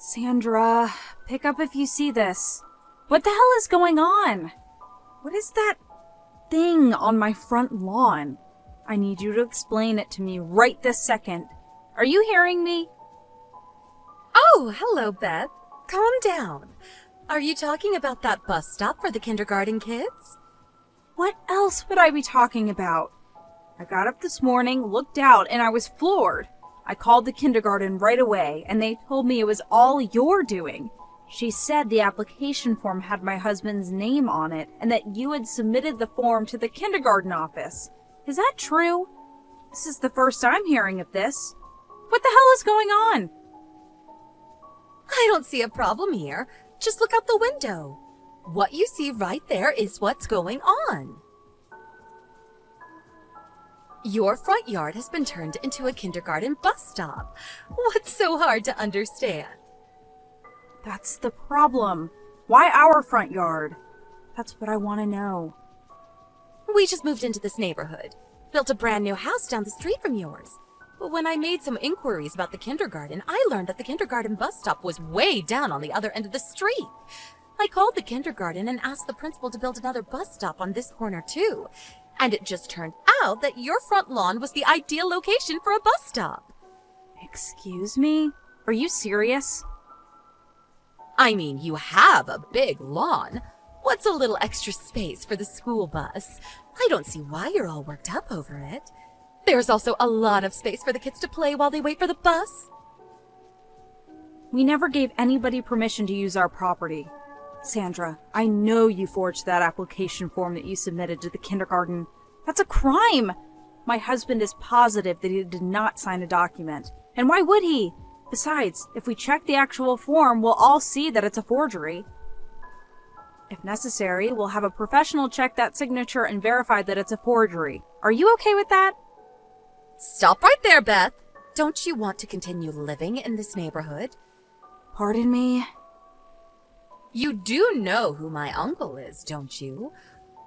Sandra, pick up if you see this. What the hell is going on? What is that thing on my front lawn? I need you to explain it to me right this second. Are you hearing me? Oh, hello, Beth. Calm down. Are you talking about that bus stop for the kindergarten kids? What else would I be talking about? I got up this morning, looked out, and I was floored. I called the kindergarten right away, and they told me it was all your doing. She said the application form had my husband's name on it, and that you had submitted the form to the kindergarten office. Is that true? This is the first I'm hearing of this. What the hell is going on? I don't see a problem here. Just look out the window. What you see right there is what's going on. Your front yard has been turned into a kindergarten bus stop. What's so hard to understand? That's the problem. Why our front yard? That's what I want to know. We just moved into this neighborhood. Built a brand new house down the street from yours. But when I made some inquiries about the kindergarten, I learned that the kindergarten bus stop was way down on the other end of the street. I called the kindergarten and asked the principal to build another bus stop on this corner too. And it just turned out that your front lawn was the ideal location for a bus stop. Excuse me? Are you serious? I mean, you have a big lawn. What's a little extra space for the school bus? I don't see why you're all worked up over it. There's also a lot of space for the kids to play while they wait for the bus. We never gave anybody permission to use our property. Sandra, I know you forged that application form that you submitted to the kindergarten. That's a crime! My husband is positive that he did not sign a document. And why would he? Besides, if we check the actual form, we'll all see that it's a forgery. If necessary, we'll have a professional check that signature and verify that it's a forgery. Are you okay with that? Stop right there, Beth. Don't you want to continue living in this neighborhood? Pardon me? You do know who my uncle is, don't you?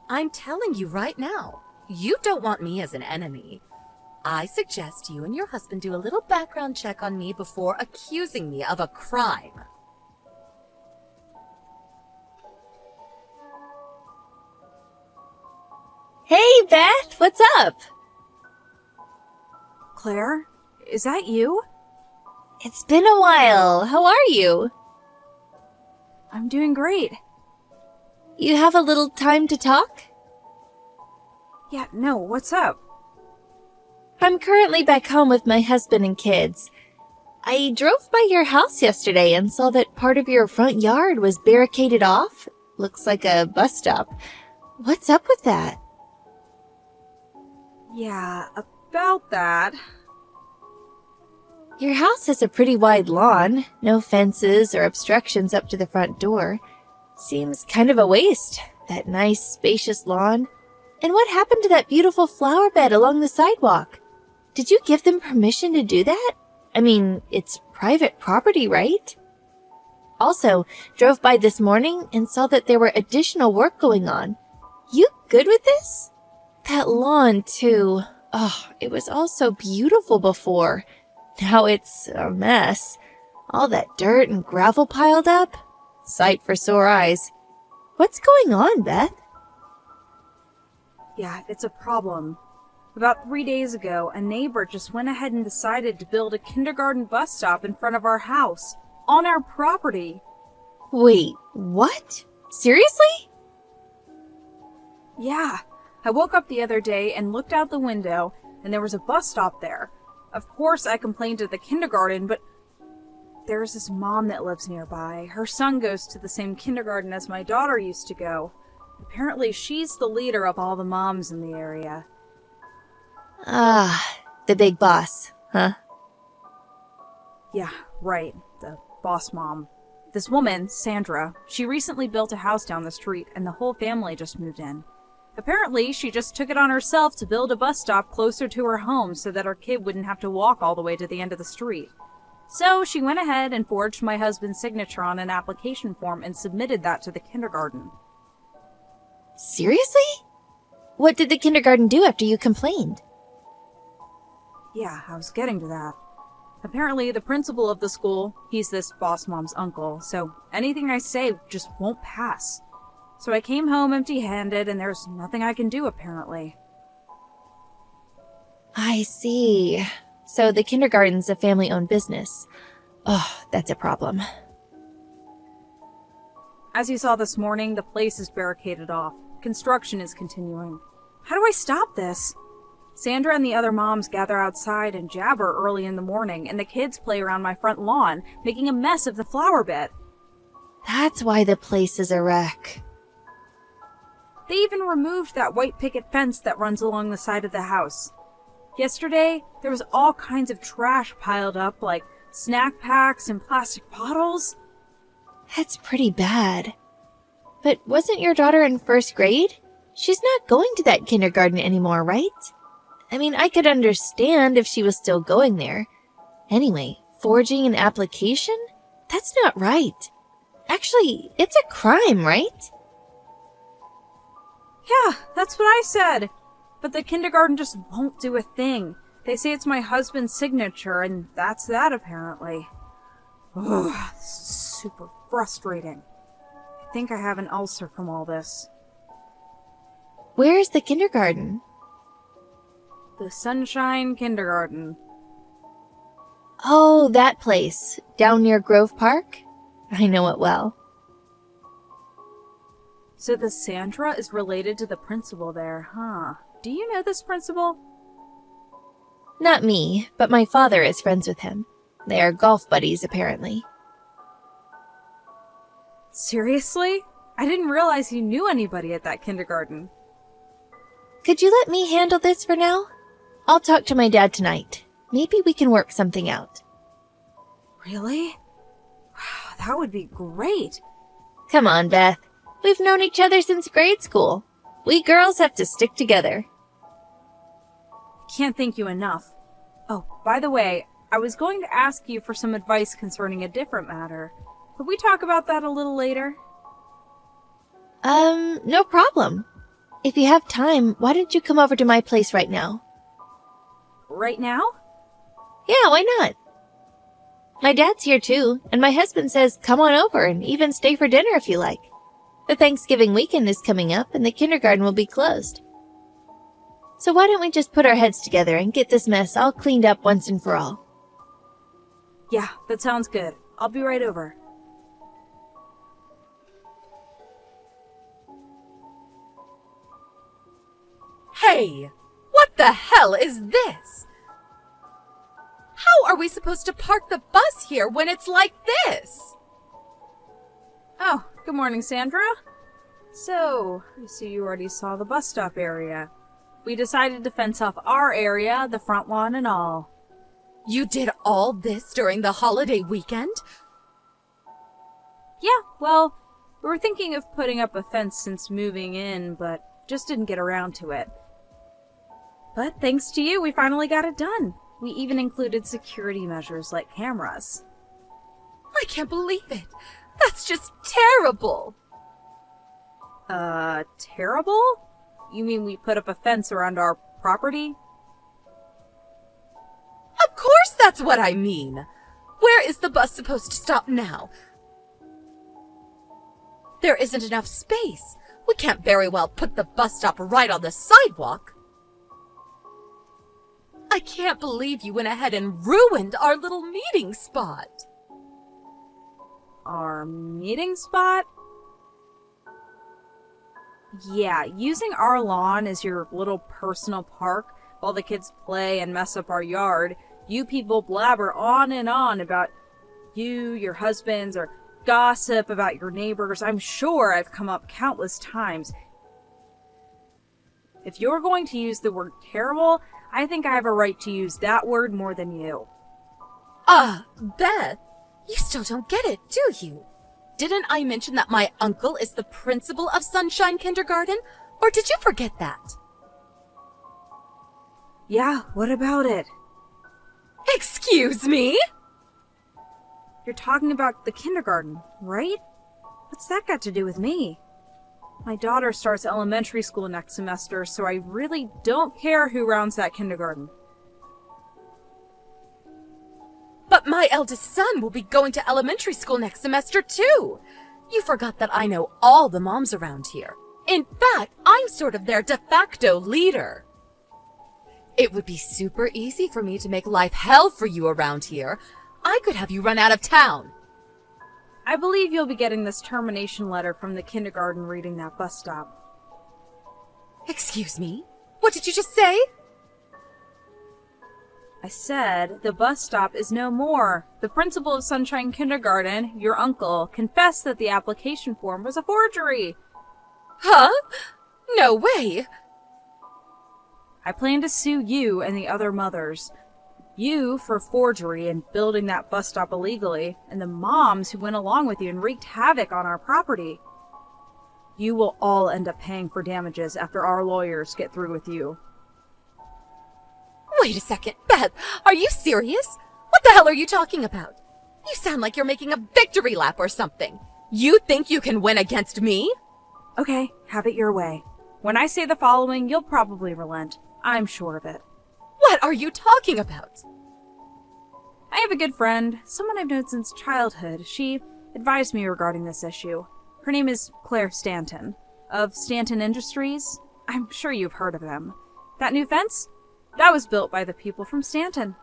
I'm telling you right now, you don't want me as an enemy. I suggest you and your husband do a little background check on me before accusing me of a crime. Hey, Beth, what's up? Claire, is that you? It's been a while. How are you? I'm doing great. You have a little time to talk? Yeah, no, what's up? I'm currently back home with my husband and kids. I drove by your house yesterday and saw that part of your front yard was barricaded off. Looks like a bus stop. What's up with that? Yeah, about that. Your house has a pretty wide lawn, no fences or obstructions up to the front door. Seems kind of a waste, that nice, spacious lawn. And what happened to that beautiful flower bed along the sidewalk? Did you give them permission to do that? I mean, it's private property, right? Also, drove by this morning and saw that there were additional work going on. You good with this? That lawn, too. Oh, it was all so beautiful before. Now it's a mess. All that dirt and gravel piled up. Sight for sore eyes. What's going on, Beth? Yeah, it's a problem. About 3 days ago, a neighbor just went ahead and decided to build a kindergarten bus stop in front of our house, on our property. Wait, what? Seriously? Yeah, I woke up the other day and looked out the window, and there was a bus stop there. Of course, I complained to the kindergarten, but there's this mom that lives nearby. Her son goes to the same kindergarten as my daughter used to go. Apparently, she's the leader of all the moms in the area. Ah, the big boss, huh? Yeah, right. The boss mom. This woman, Sandra, she recently built a house down the street, and the whole family just moved in. Apparently, she just took it on herself to build a bus stop closer to her home so that her kid wouldn't have to walk all the way to the end of the street. So she went ahead and forged my husband's signature on an application form and submitted that to the kindergarten. Seriously? What did the kindergarten do after you complained? Yeah, I was getting to that. Apparently, the principal of the school, he's this boss mom's uncle, so anything I say just won't pass. So I came home empty-handed, and there's nothing I can do, apparently. I see. So the kindergarten's a family-owned business. Oh, that's a problem. As you saw this morning, the place is barricaded off. Construction is continuing. How do I stop this? Sandra and the other moms gather outside and jabber early in the morning, and the kids play around my front lawn, making a mess of the flower bed. That's why the place is a wreck. They even removed that white picket fence that runs along the side of the house. Yesterday, there was all kinds of trash piled up, like snack packs and plastic bottles. That's pretty bad. But wasn't your daughter in first grade? She's not going to that kindergarten anymore, right? I mean, I could understand if she was still going there. Anyway, forging an application? That's not right. Actually, it's a crime, right? Yeah, that's what I said. But the kindergarten just won't do a thing. They say it's my husband's signature, and that's that, apparently. Ugh, this is super frustrating. I think I have an ulcer from all this. Where's the kindergarten? The Sunshine Kindergarten. Oh, that place. Down near Grove Park? I know it well. So the Sandra is related to the principal there, huh? Do you know this principal? Not me, but my father is friends with him. They are golf buddies, apparently. Seriously? I didn't realize you knew anybody at that kindergarten. Could you let me handle this for now? I'll talk to my dad tonight. Maybe we can work something out. Really? Wow, that would be great. Come on, Beth. We've known each other since grade school. We girls have to stick together. Can't thank you enough. Oh, by the way, I was going to ask you for some advice concerning a different matter. Could we talk about that a little later? No problem. If you have time, why don't you come over to my place right now? Right now? Yeah, why not? My dad's here too, and my husband says come on over and even stay for dinner if you like. The Thanksgiving weekend is coming up and the kindergarten will be closed. So why don't we just put our heads together and get this mess all cleaned up once and for all? Yeah, that sounds good. I'll be right over. Hey, what the hell is this? How are we supposed to park the bus here when it's like this? Oh, good morning, Sandra. So, I see you already saw the bus stop area. We decided to fence off our area, the front lawn and all. You did all this during the holiday weekend? Yeah, well, we were thinking of putting up a fence since moving in, but just didn't get around to it. But thanks to you, we finally got it done. We even included security measures like cameras. I can't believe it. That's just terrible. Terrible? You mean we put up a fence around our property? Of course that's what I mean. Where is the bus supposed to stop now? There isn't enough space. We can't very well put the bus stop right on the sidewalk. I can't believe you went ahead and ruined our little meeting spot. Our meeting spot? Yeah, using our lawn as your little personal park while the kids play and mess up our yard, you people blabber on and on about you, your husbands, or gossip about your neighbors. I'm sure I've come up countless times. If you're going to use the word terrible, I think I have a right to use that word more than you. Beth, you still don't get it, do you? Didn't I mention that my uncle is the principal of Sunshine Kindergarten? Or did you forget that? Yeah, what about it? Excuse me? You're talking about the kindergarten, right? What's that got to do with me? My daughter starts elementary school next semester, so I really don't care who rounds that kindergarten. But my eldest son will be going to elementary school next semester, too. You forgot that I know all the moms around here. In fact, I'm sort of their de facto leader. It would be super easy for me to make life hell for you around here. I could have you run out of town. I believe you'll be getting this termination letter from the kindergarten reading that bus stop. Excuse me? What did you just say? I said the bus stop is no more. The principal of Sunshine Kindergarten, your uncle, confessed that the application form was a forgery. Huh? No way. I plan to sue you and the other mothers. You for forgery and building that bus stop illegally, and the moms who went along with you and wreaked havoc on our property. You will all end up paying for damages after our lawyers get through with you. Wait a second, Beth, are you serious? What the hell are you talking about? You sound like you're making a victory lap or something. You think you can win against me? Okay, have it your way. When I say the following, you'll probably relent. I'm sure of it. What are you talking about? I have a good friend, someone I've known since childhood. She advised me regarding this issue. Her name is Claire Stanton, of Stanton Industries. I'm sure you've heard of them. That new fence? That was built by the people from Stanton.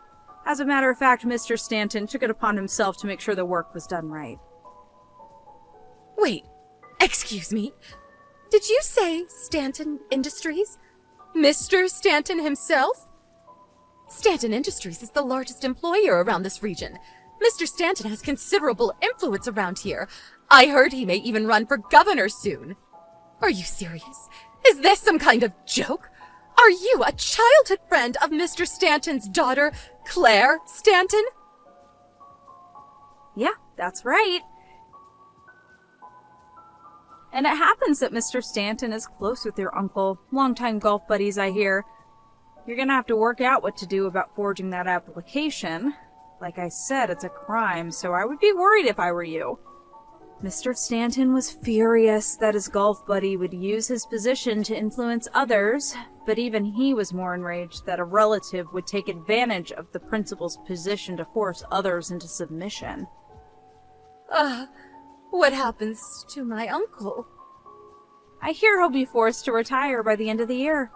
As a matter of fact, Mr. Stanton took it upon himself to make sure the work was done right. Wait, excuse me? Did you say Stanton Industries? Mr. Stanton himself? Stanton Industries is the largest employer around this region. Mr. Stanton has considerable influence around here. I heard he may even run for governor soon. Are you serious? Is this some kind of joke? Are you a childhood friend of Mr. Stanton's daughter, Claire Stanton? Yeah, that's right. And it happens that Mr. Stanton is close with your uncle. Longtime golf buddies, I hear. You're gonna have to work out what to do about forging that application. Like I said, it's a crime, so I would be worried if I were you. Mr. Stanton was furious that his golf buddy would use his position to influence others, but even he was more enraged that a relative would take advantage of the principal's position to force others into submission. What happens to my uncle? I hear he'll be forced to retire by the end of the year.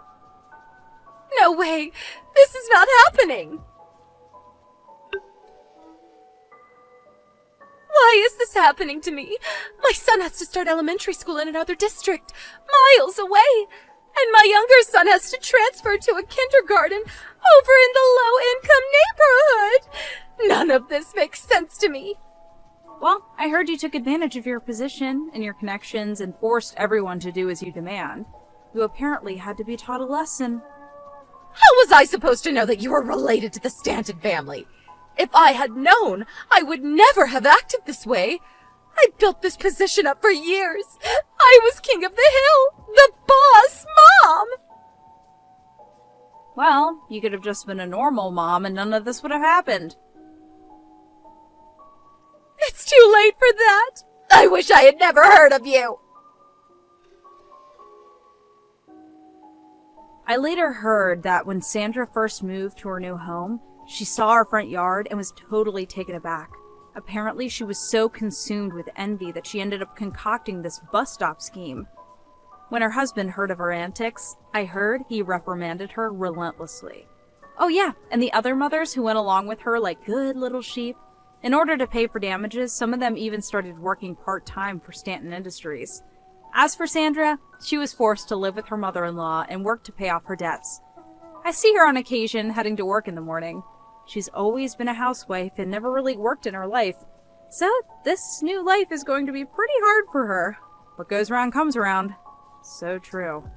No way! This is not happening! Why is this happening to me? My son has to start elementary school in another district, miles away, and my younger son has to transfer to a kindergarten over in the low-income neighborhood. None of this makes sense to me. Well, I heard you took advantage of your position and your connections and forced everyone to do as you demand. You apparently had to be taught a lesson. How was I supposed to know that you were related to the Stanton family? If I had known, I would never have acted this way. I built this position up for years. I was king of the hill, the boss mom. Well, you could have just been a normal mom and none of this would have happened. It's too late for that. I wish I had never heard of you. I later heard that when Sandra first moved to her new home, she saw our front yard and was totally taken aback. Apparently, she was so consumed with envy that she ended up concocting this bus stop scheme. When her husband heard of her antics, I heard he reprimanded her relentlessly. Oh yeah, and the other mothers who went along with her like good little sheep. In order to pay for damages, some of them even started working part-time for Stanton Industries. As for Sandra, she was forced to live with her mother-in-law and work to pay off her debts. I see her on occasion heading to work in the morning. She's always been a housewife and never really worked in her life. So this new life is going to be pretty hard for her. What goes around comes around. So true.